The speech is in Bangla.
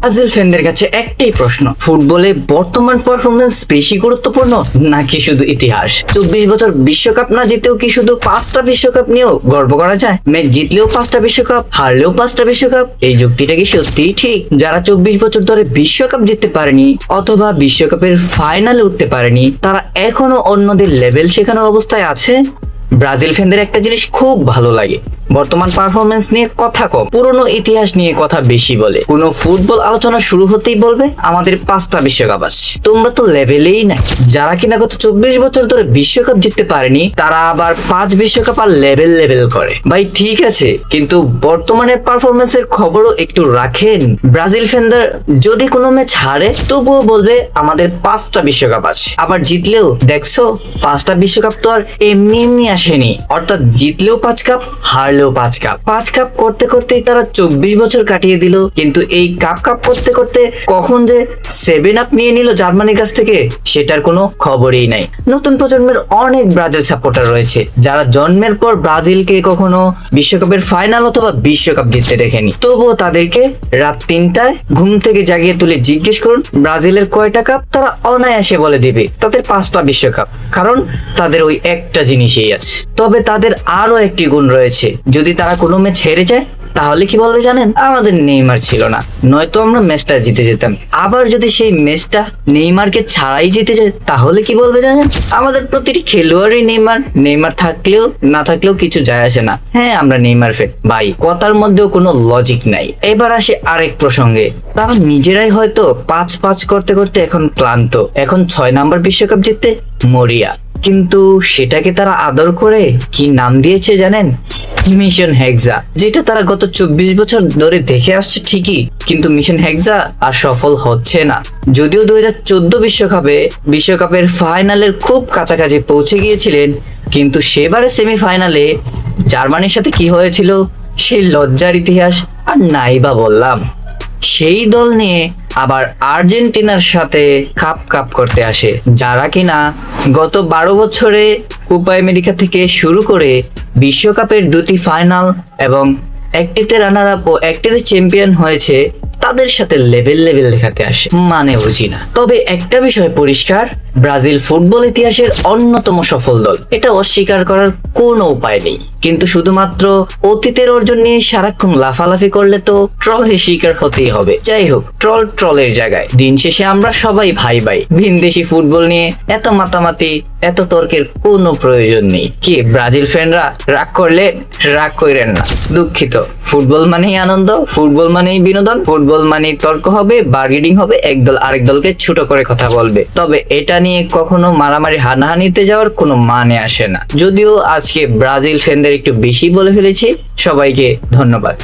ব্রাজিল ফ্যানদের কাছে একটাই প্রশ্ন, ফুটবলে বর্তমান পারফরমেন্স বেশি গুরুত্বপূর্ণ নাকি শুধু ইতিহাস? 24 বছর বিশ্বকাপ না জিতেও কি শুধু 5টা বিশ্বকাপ নিয়েও গর্ব করা যায়? ম্যাচ জিতলেও 5টা বিশ্বকাপ, হারলেও 5টা বিশ্বকাপ, এই যুক্তিটা কি সত্যিই ঠিক? যারা 24 বছর ধরে বিশ্বকাপ জিততে পারেনি অথবা বিশ্বকাপের ফাইনালে উঠতে পারেনি, তারা এখনো অন্যদের লেভেল শেখানোর অবস্থায় আছে। ব্রাজিল ফ্যানদের একটা জিনিস খুব ভালো লাগে, বর্তমান পারফরমেন্স নিয়ে কথা কম, পুরনো ইতিহাস নিয়ে কথা বেশি বলে। কোনো ফুটবল আলোচনা শুরু হতেই বলবে আমাদের 5টা বিশ্বকাপ আছে। তোমরা তো লেভেলেই নাই। যারা কিনা গত 24 বছর ধরে বিশ্বকাপ জিততে পারেনি তারা আবার 5 বিশ্বকাপ আর লেভেল করে। ভাই ঠিক আছে, কিন্তু বর্তমানের পারফরমেন্সের খবরও একটু রাখেন। ব্রাজিল ফ্যানদের যদি কোনো ম্যাচ হারে তবুও বলবে আমাদের 5টা বিশ্বকাপ আছে, আবার জিতলেও দেখছো 5টা বিশ্বকাপ তো আর এমনি আসেনি। অর্থাৎ জিতলেও 5 কাপ, হারলেও 5 কাপ করতে করতেই তারা 24 বছর কাটিয়ে দিল। কিন্তু এই কাপ করতে করতে কখন যে 7 আপ নিয়ে নিল জার্মানির কাছ থেকে সেটার কোনো খবরই নাই। নতুন প্রজন্মের অনেক ব্রাজিল সাপোর্টার রয়েছে যারা জন্মের পর ব্রাজিলকে কখনো বিশ্বকাপের ফাইনাল অথবা বিশ্বকাপ জিততে দেখেনি, তবুও তাদেরকে রাত 3টায় ঘুম থেকে জাগিয়ে তুলে জিজ্ঞেস করুন ব্রাজিলের কয়টা কাপ, তারা অনায়াসে বলে দিবে তাদের 5টা বিশ্বকাপ, কারণ তাদের ওই একটা জিনিসই আছে। তবে তাদের আরো একটি গুণ রয়েছে, যদি তারা কোনো ম্যাচ হেরে যায় তাহলে কি বলবে জানেন? আমাদের নেইমার ছিল না, নয়তো আমরা ম্যাচটা জিতে যেতাম। আবার যদি সেই ম্যাচটা নেইমারকে ছাড়াই জিতে যায় তাহলে কি বলবে জানেন? আমাদের প্রতিটি খেলোয়াড়ই নেইমার থাকলেও না থাকলেও কিছু যায় আসে না। হ্যাঁ, আমরা নেইমার ফ্যান। ভাই কথার মধ্যেও কোনো লজিক নাই। এবার আসে আরেক প্রসঙ্গে, তারা নিজেরাই হয়তো 5 করতে করতে এখন ক্লান্ত, এখন 6 নাম্বার বিশ্বকাপ জিততে মরিয়া। কিন্তু সেটাকে তারা আদর করে কি নাম দিয়েছে জানেন? মিশন হেক্সা। যেটা তারা গত 24 বছর ধরে দেখে আসছে ঠিকই, কিন্তু মিশন হেক্সা আর সফল হচ্ছে না। যদিও 2014 বিশ্বকাপের ফাইনালের খুব কাছাকাছি পৌঁছে গিয়েছিলেন, কিন্তু সেবারে সেমিফাইনালে জার্মানির সাথে কি হয়েছিল সেই লজ্জার ইতিহাস আর নাইবা বললাম। সেই দল নিয়ে আবার আর্জেন্টিনার সাথে কাপ করতে আসে, যারা কিনা গত 12 বছরে কোপা আমেরিকা থেকে শুরু করে বিশ্বকাপের 2টি ফাইনাল এবং একটিতে রানার আপ ও একটিতে চ্যাম্পিয়ন হয়েছে, তাদের সাথে লেভেল দেখাতে আসে। মানে বুঝি না। তবে একটা বিষয় পরিষ্কার, ব্রাজিল ফুটবল ইতিহাসের অন্যতম সফল দল, এটা অস্বীকার করার কোনো উপায় নেই। কিন্তু শুধুমাত্র অতীতের অর্জন নিয়ে সারাক্ষণ লাফালাফি করলে তো ট্রলের শিকার হতেই হবে। যাই হোক, ট্রলের জায়গায় দিন শেষে আমরা সবাই ভাই। ভিনদেশি ফুটবল নিয়ে এত মাতামাতি, এত তর্কের কোনো প্রয়োজন নেই। কি ব্রাজিল ফ্যানরা রাগ করলেন? রাগ কইরেন না, দুঃখিত। ফুটবল মানেই আনন্দ, ফুটবল মানেই বিনোদন, ফুটবল মানেই তর্ক হবে, বার্গেনিং হবে, একদল আরেক দলকে ছোট করে কথা বলবে। তবে এটা নিয়ে কখনো মারামারি হানাহানিতে যাওয়ার কোনো মানে আসে না। যদিও আজকে ব্রাজিল ফ্যানদের একটু বেশি বলে ফেলেছি। সবাইকে ধন্যবাদ।